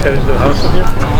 head into the house from here?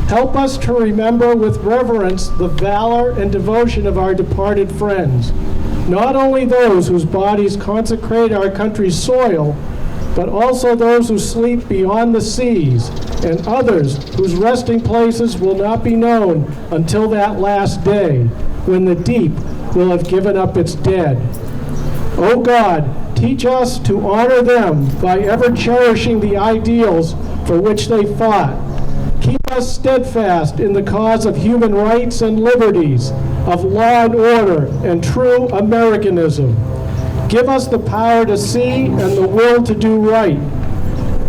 Help us to remember with reverence the valor and devotion of our departed friends, not only those whose bodies consecrate our country's soil, but also those who sleep beyond the seas, and others whose resting places will not be known until that last day, when the deep will have given up its dead. O God, teach us to honor them by ever cherishing the ideals for which they fought. Keep us steadfast in the cause of human rights and liberties, of law and order, and true Americanism. Give us the power to see and the will to do right.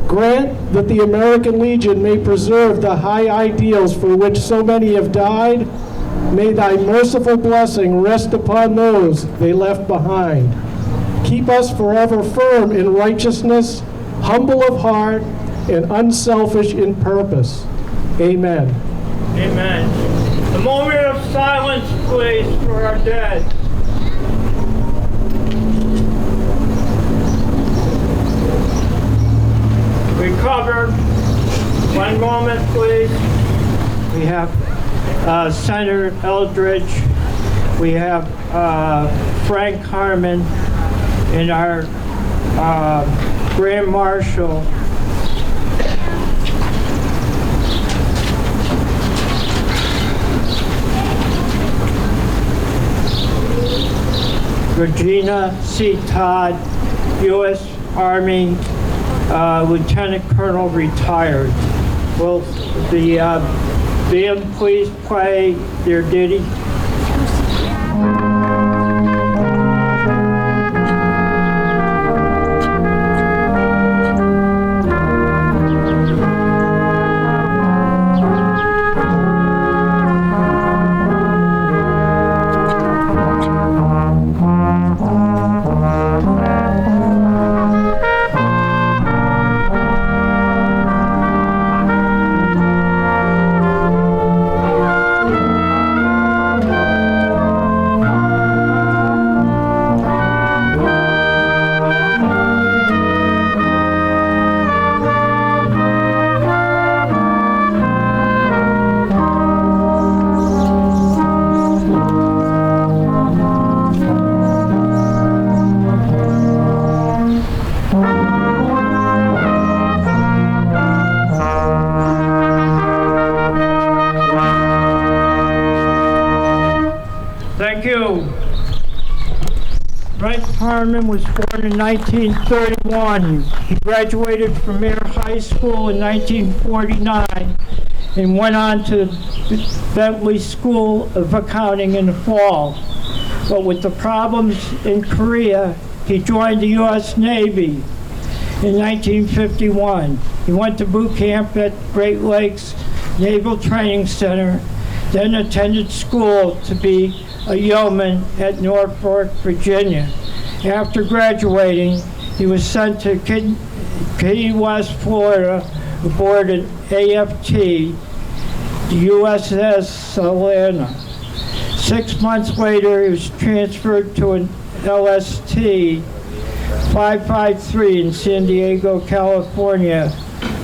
Grant that the American Legion may preserve the high ideals for which so many have died. May thy merciful blessing rest upon those they left behind. Keep us forever firm in righteousness, humble of heart, and unselfish in purpose. Amen. Amen. A moment of silence, please, for our dead. Recover. One moment, please. We have Senator Eldridge. We have Frank Harmon and our Grand Marshal. Regina C. Todd, U.S. Army Lieutenant Colonel, retired. Will the band please play their ditty? Harmon was born in 1931. He graduated from Ayer High School in 1949 and went on to Bentley School of Accounting in the fall. But with the problems in Korea, he joined the U.S. Navy in 1951. He went to boot camp at Great Lakes Naval Training Center, then attended school to be a yeoman at Norfolk, Virginia. After graduating, he was sent to Key West, Florida, aboard an AFT, the USS Salina. 6 months later, he was transferred to an LST 553 in San Diego, California,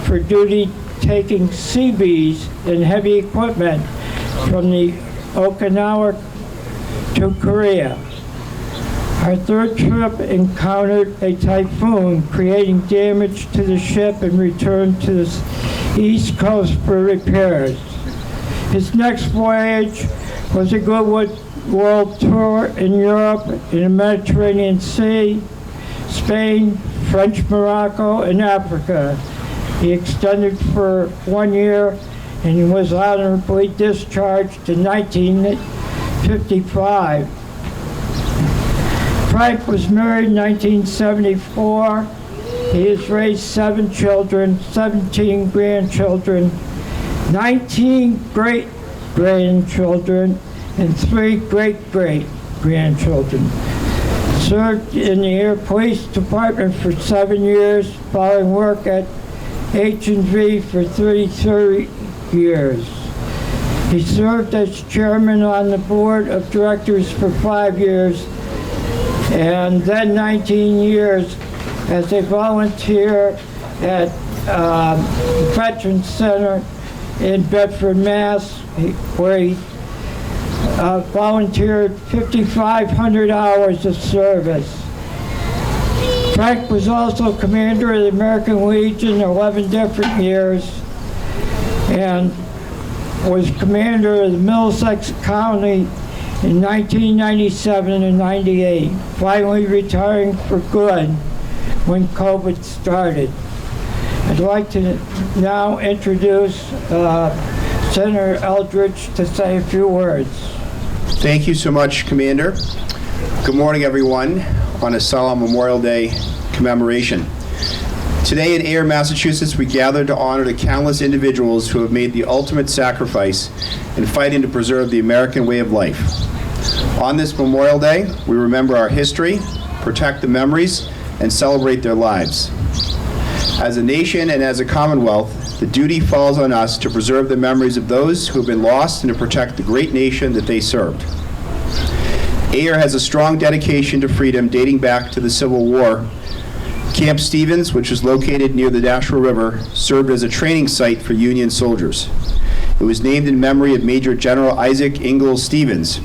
for duty taking Seabees and heavy equipment from the Okinawa to Korea. Our third trip encountered a typhoon, creating damage to the ship, and returned to the East Coast for repairs. His next voyage was a Goodwood World Tour in Europe, in the Mediterranean Sea, Spain, French Morocco, and Africa. He extended for 1 year, and he was honorably discharged in 1955. Frank was married in 1974. He has raised 7 children, 17 grandchildren, 19 great-grandchildren, and 3 great-great-grandchildren. Served in the Air Police Department for 7 years, following work at H&V for 33 years. He served as chairman on the board of directors for 5 years, and then 19 years as a volunteer at the Veterans Center in Bedford, Mass, where he volunteered 5,500 hours of service. Frank was also commander of the American Legion 11 different years, and was commander of the Middlesex County in 1997 and 98, finally retiring for good when COVID started. I'd like to now introduce Senator Eldridge to say a few words. Thank you so much, Commander. Good morning, everyone, on a solemn Memorial Day commemoration. Today in Ayer, Massachusetts, we gather to honor the countless individuals who have made the ultimate sacrifice in fighting to preserve the American way of life. On this Memorial Day, we remember our history, protect the memories, and celebrate their lives. As a nation and as a Commonwealth, the duty falls on us to preserve the memories of those who have been lost and to protect the great nation that they served. Ayer has a strong dedication to freedom dating back to the Civil War. Camp Stevens, which is located near the Nashua River, served as a training site for Union soldiers. It was named in memory of Major General Isaac Ingalls Stevens,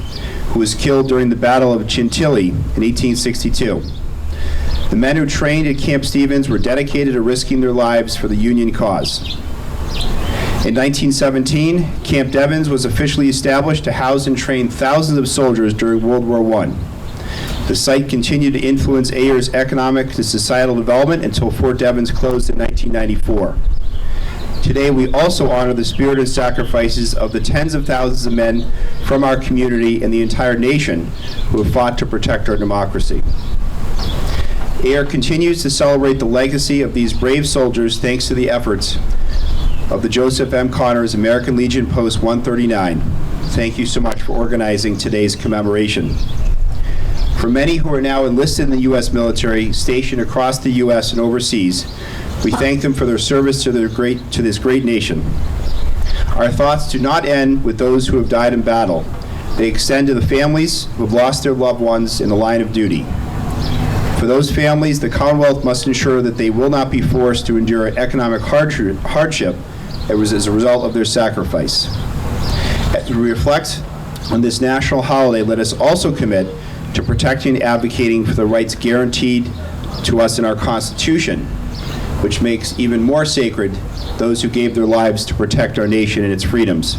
who was killed during the Battle of Chantilly in 1862. The men who trained at Camp Stevens were dedicated to risking their lives for the Union cause. In 1917, Camp Devens was officially established to house and train thousands of soldiers during World War I. The site continued to influence Ayer's economic and societal development until Fort Devens closed in 1994. Today, we also honor the spirit and sacrifices of the tens of thousands of men from our community and the entire nation who have fought to protect our democracy. Ayer continues to celebrate the legacy of these brave soldiers thanks to the efforts of the Joseph M. Connors American Legion Post 139. Thank you so much for organizing today's commemoration. For many who are now enlisted in the U.S. military, stationed across the U.S. and overseas, we thank them for their service to this great nation. Our thoughts do not end with those who have died in battle. They extend to the families who have lost their loved ones in the line of duty. For those families, the Commonwealth must ensure that they will not be forced to endure economic hardship as a result of their sacrifice. As we reflect on this national holiday, let us also commit to protecting and advocating for the rights guaranteed to us in our Constitution, which makes even more sacred those who gave their lives to protect our nation and its freedoms.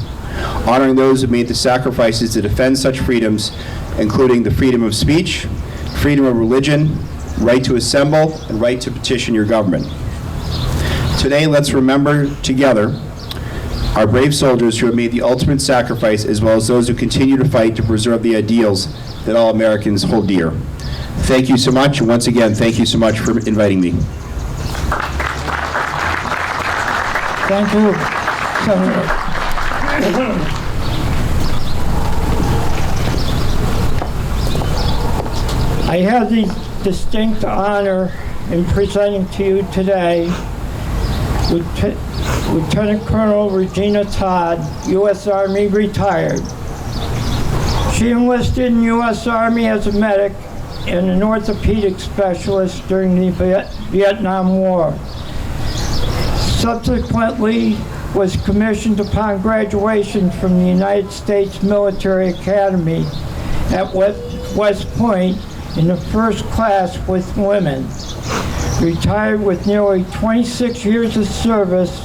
Honoring those who made the sacrifices to defend such freedoms, including the freedom of speech, freedom of religion, right to assemble, and right to petition your government. Today, let's remember together our brave soldiers who have made the ultimate sacrifice, as well as those who continue to fight to preserve the ideals that all Americans hold dear. Thank you so much, and once again, thank you so much for inviting me. Thank you, Senator. I have the distinct honor in presenting to you today Lieutenant Colonel Regina Todd, U.S. Army retired. She enlisted in U.S. Army as a medic and an orthopedic specialist during the Vietnam War. Subsequently was commissioned upon graduation from the United States Military Academy at West Point in the first class with women. Retired with nearly 26 years of service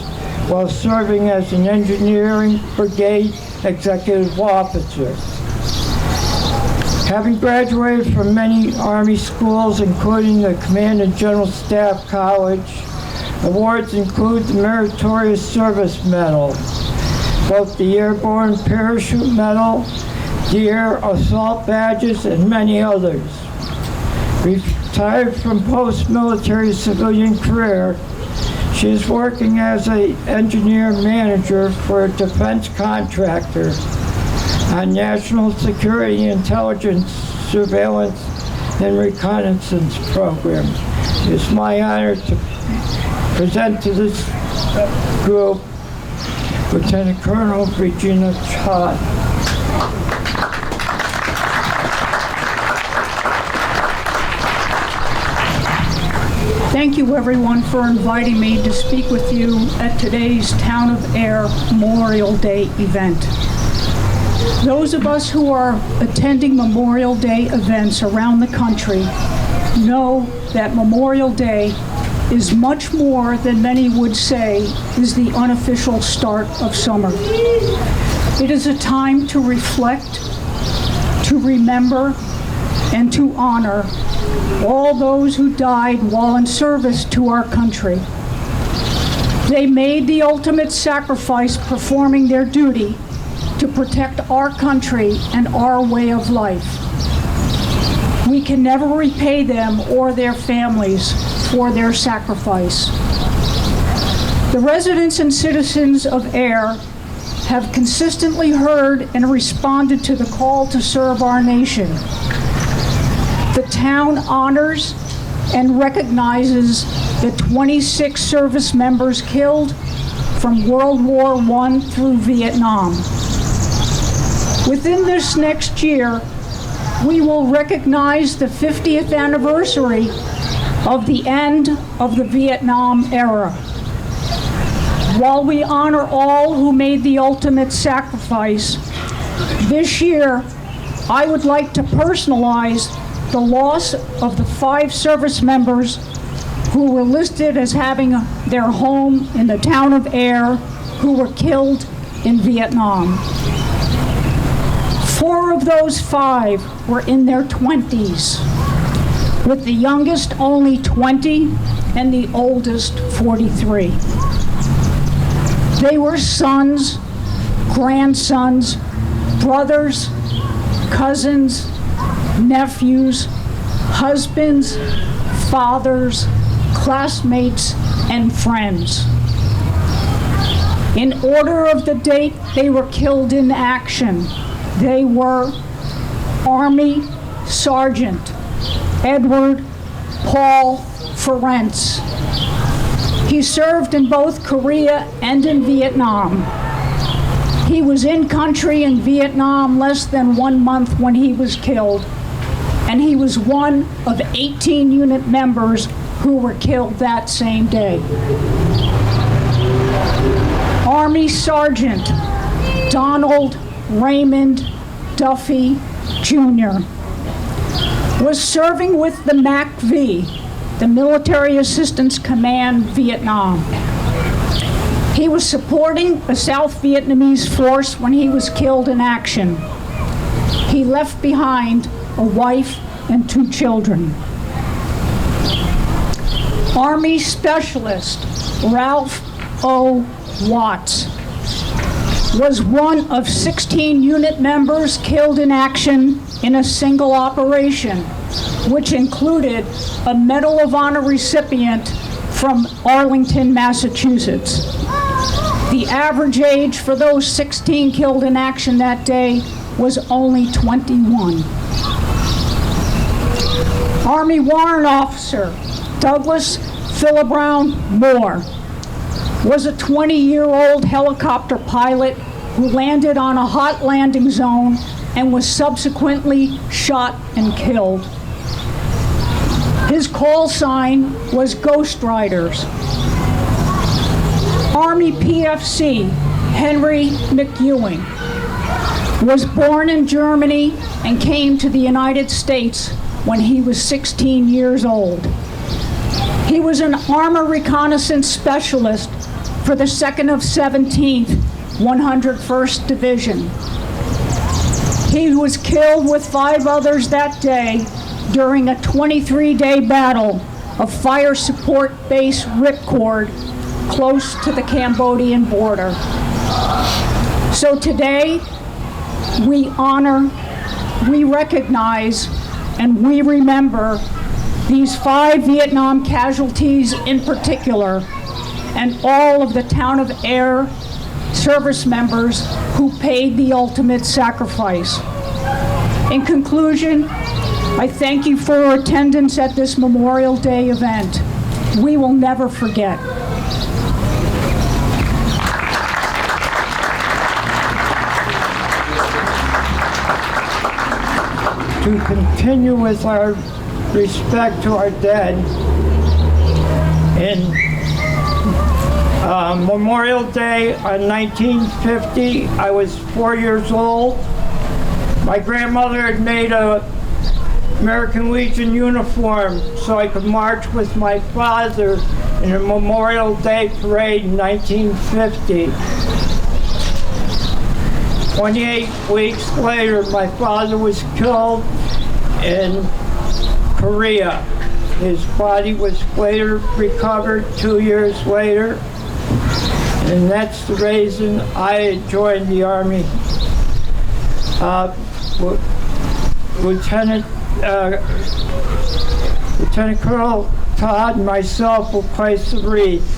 while serving as an engineering brigade executive officer. Having graduated from many Army schools, including the Command and General Staff College, awards include the Meritorious Service Medal, both the Airborne Parachute Medal, the Air Assault Badges, and many others. Retired from post-military civilian career, she is working as an engineer manager for a defense contractor on national security intelligence, surveillance, and reconnaissance program. It's my honor to present to this group Lieutenant Colonel Regina Todd. Thank you, everyone, for inviting me to speak with you at today's Town of Ayer Memorial Day event. Those of us who are attending Memorial Day events around the country know that Memorial Day is much more than many would say is the unofficial start of summer. It is a time to reflect, to remember, and to honor all those who died while in service to our country. They made the ultimate sacrifice performing their duty to protect our country and our way of life. We can never repay them or their families for their sacrifice. The residents and citizens of Ayer have consistently heard and responded to the call to serve our nation. The town honors and recognizes the 26 service members killed from World War I through Vietnam. Within this next year, we will recognize the 50th anniversary of the end of the Vietnam era. While we honor all who made the ultimate sacrifice, this year I would like to personalize the loss of the 5 service members who were listed as having their home in the town of Ayer who were killed in Vietnam. 4 of those 5 were in their 20s, with the youngest only 20 and the oldest 43. They were sons, grandsons, brothers, cousins, nephews, husbands, fathers, classmates, and friends. In order of the date they were killed in action, they were Army Sergeant Edward Paul Ferencz. He served in both Korea and in Vietnam. He was in country in Vietnam less than 1 month when he was killed, and he was one of 18 unit members who were killed that same day. Army Sergeant Donald Raymond Duffy Jr. was serving with the MAC-V, the Military Assistance Command Vietnam. He was supporting a South Vietnamese force when he was killed in action. He left behind a wife and 2 children. Army Specialist Ralph O. Watts was one of 16 unit members killed in action in a single operation, which included a Medal of Honor recipient from Arlington, Massachusetts. The average age for those 16 killed in action that day was only 21. Army Warrant Officer Douglas Philibrown Moore was a 20-year-old helicopter pilot who landed on a hot landing zone and was subsequently shot and killed. His call sign was Ghost Riders. Army PFC Henry McEwing was born in Germany and came to the United States when he was 16 years old. He was an armor reconnaissance specialist for the 2nd of 17th 101st Division. He was killed with 5 others that day during a 23-day battle of Fire Support Base Ripcord close to the Cambodian border. So today, we honor, we recognize, and we remember these 5 Vietnam casualties in particular, and all of the town of Ayer service members who paid the ultimate sacrifice. In conclusion, I thank you for your attendance at this Memorial Day event. We will never forget. To continue with our respect to our dead, in Memorial Day on 1950, I was 4 years old. My grandmother had made a American Legion uniform so I could march with my father in a Memorial Day parade in 1950. 28 weeks later, my father was killed in Korea. His body was later recovered 2 years later, and that's the reason I joined the Army. Lieutenant Colonel Todd and myself will place the wreath.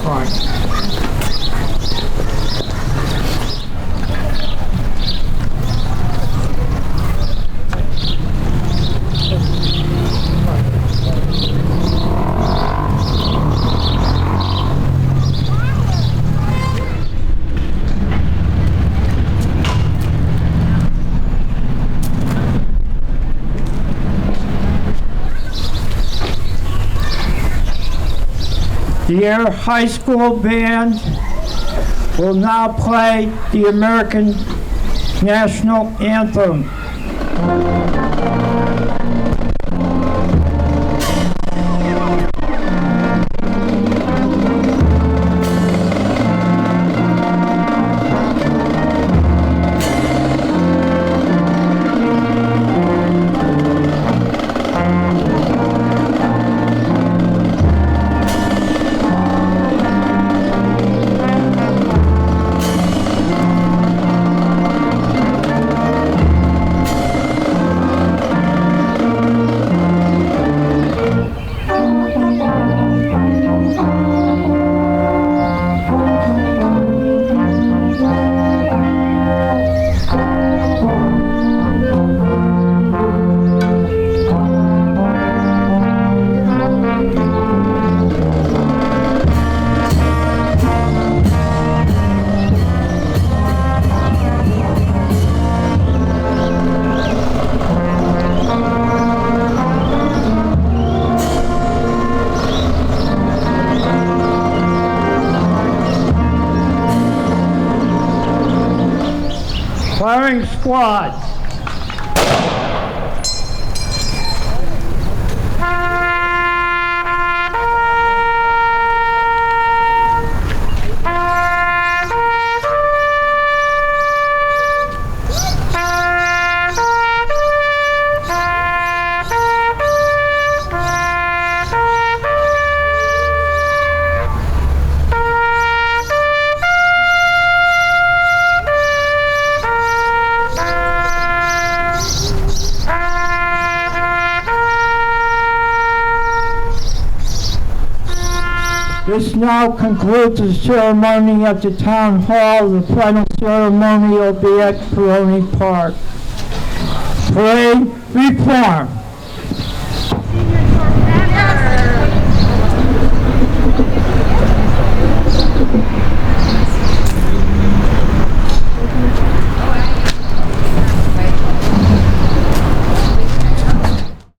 Fine. The Ayer High School Band will now play the American National Anthem. Firing squad. This now concludes the ceremony at the Town Hall. The final ceremony will be at Peroni Park. Pray reform.